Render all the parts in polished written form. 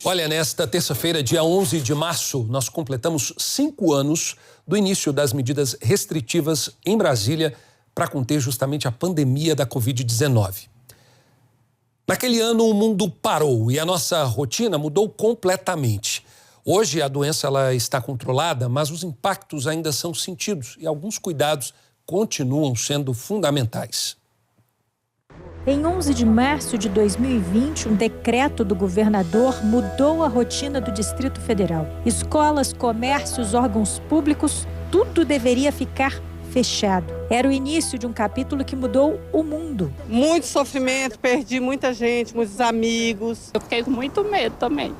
Olha, nesta terça-feira, dia 11 de março, nós completamos 5 anos do início das medidas restritivas em Brasília para conter justamente a pandemia da Covid-19. Naquele ano, o mundo parou e a nossa rotina mudou completamente. Hoje, a doença está controlada, mas os impactos ainda são sentidos e alguns cuidados continuam sendo fundamentais. Em 11 de março de 2020, um decreto do governador mudou a rotina do Distrito Federal. Escolas, comércios, órgãos públicos, tudo deveria ficar fechado. Era o início de um capítulo que mudou o mundo. Muito sofrimento, perdi muita gente, muitos amigos. Eu fiquei com muito medo também.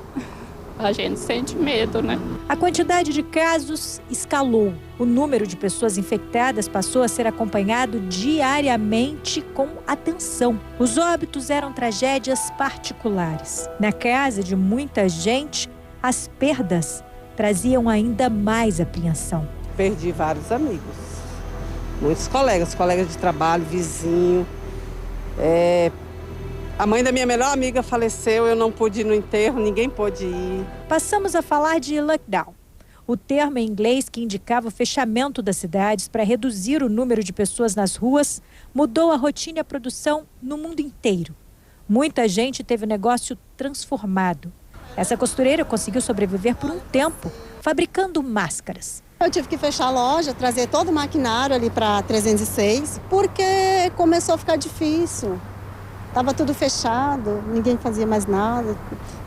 A gente sente medo, né? A quantidade de casos escalou. O número de pessoas infectadas passou a ser acompanhado diariamente com atenção. Os óbitos eram tragédias particulares. Na casa de muita gente, as perdas traziam ainda mais apreensão. Perdi vários amigos, muitos colegas de trabalho, vizinho. A mãe da minha melhor amiga faleceu, eu não pude ir no enterro, ninguém pôde ir. Passamos a falar de lockdown, o termo em inglês que indicava o fechamento das cidades para reduzir o número de pessoas nas ruas, mudou a rotina e a produção no mundo inteiro. Muita gente teve o negócio transformado. Essa costureira conseguiu sobreviver por um tempo, fabricando máscaras. Eu tive que fechar a loja, trazer todo o maquinário ali para 306, porque começou a ficar difícil. Estava tudo fechado, ninguém fazia mais nada,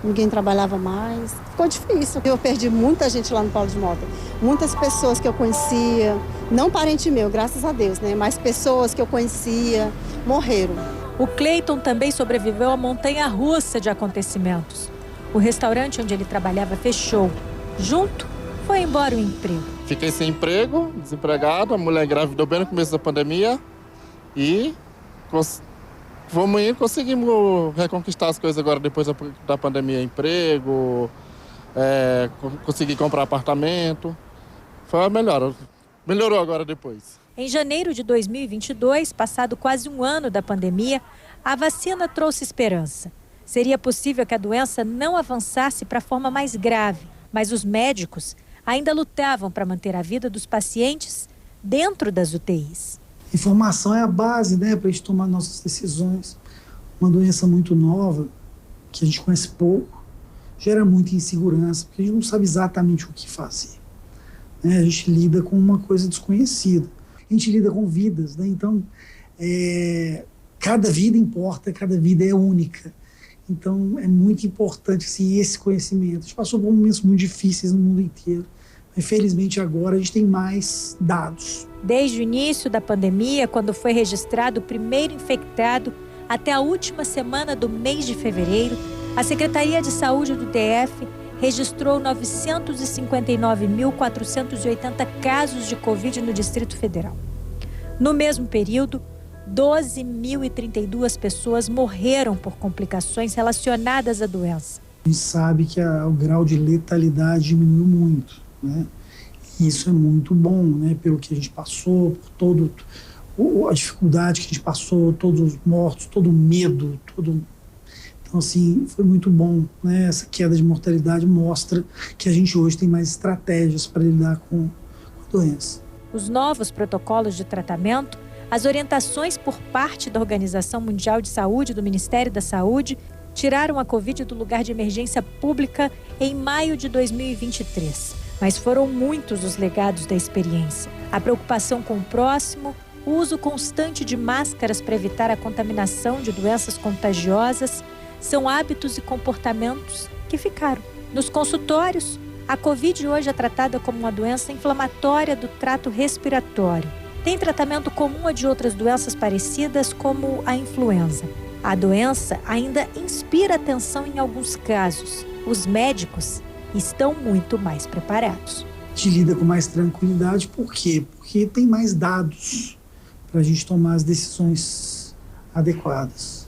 ninguém trabalhava mais. Ficou difícil. Eu perdi muita gente lá no Polo de Moda. Muitas pessoas que eu conhecia, não parente meu, graças a Deus, né? Mas pessoas que eu conhecia morreram. O Cleiton também sobreviveu à montanha-russa de acontecimentos. O restaurante onde ele trabalhava fechou. Junto, foi embora o emprego. Fiquei sem emprego, desempregado, a mulher engravidou bem no começo da pandemia e vamos ir, conseguimos reconquistar as coisas agora depois da pandemia, emprego, consegui comprar apartamento, foi a melhorou agora depois. Em janeiro de 2022, passado quase um ano da pandemia, a vacina trouxe esperança. Seria possível que a doença não avançasse para a forma mais grave, mas os médicos ainda lutavam para manter a vida dos pacientes dentro das UTIs. Informação é a base, né, para a gente tomar nossas decisões. Uma doença muito nova, que a gente conhece pouco, gera muita insegurança, porque a gente não sabe exatamente o que fazer. Né? A gente lida com uma coisa desconhecida. A gente lida com vidas, né? Então, cada vida importa, cada vida é única. Então, é muito importante assim, esse conhecimento. A gente passou por momentos muito difíceis no mundo inteiro. Infelizmente, agora a gente tem mais dados. Desde o início da pandemia, quando foi registrado o primeiro infectado, até a última semana do mês de fevereiro, a Secretaria de Saúde do DF registrou 959.480 casos de Covid no Distrito Federal. No mesmo período, 12.032 pessoas morreram por complicações relacionadas à doença. A gente sabe que o grau de letalidade diminuiu muito, né? E isso é muito bom, né? Pelo que a gente passou, por toda a dificuldade que a gente passou, todos os mortos, todo o medo, Então, assim, foi muito bom, né? Essa queda de mortalidade mostra que a gente hoje tem mais estratégias para lidar com a doença. Os novos protocolos de tratamento, as orientações por parte da Organização Mundial de Saúde e do Ministério da Saúde tiraram a Covid do lugar de emergência pública em maio de 2023. Mas foram muitos os legados da experiência. A preocupação com o próximo, o uso constante de máscaras para evitar a contaminação de doenças contagiosas, são hábitos e comportamentos que ficaram. Nos consultórios, a Covid hoje é tratada como uma doença inflamatória do trato respiratório. Tem tratamento comum a de outras doenças parecidas, como a influenza. A doença ainda inspira atenção em alguns casos. Os médicos estão muito mais preparados. A gente lida com mais tranquilidade, por quê? Porque tem mais dados para a gente tomar as decisões adequadas.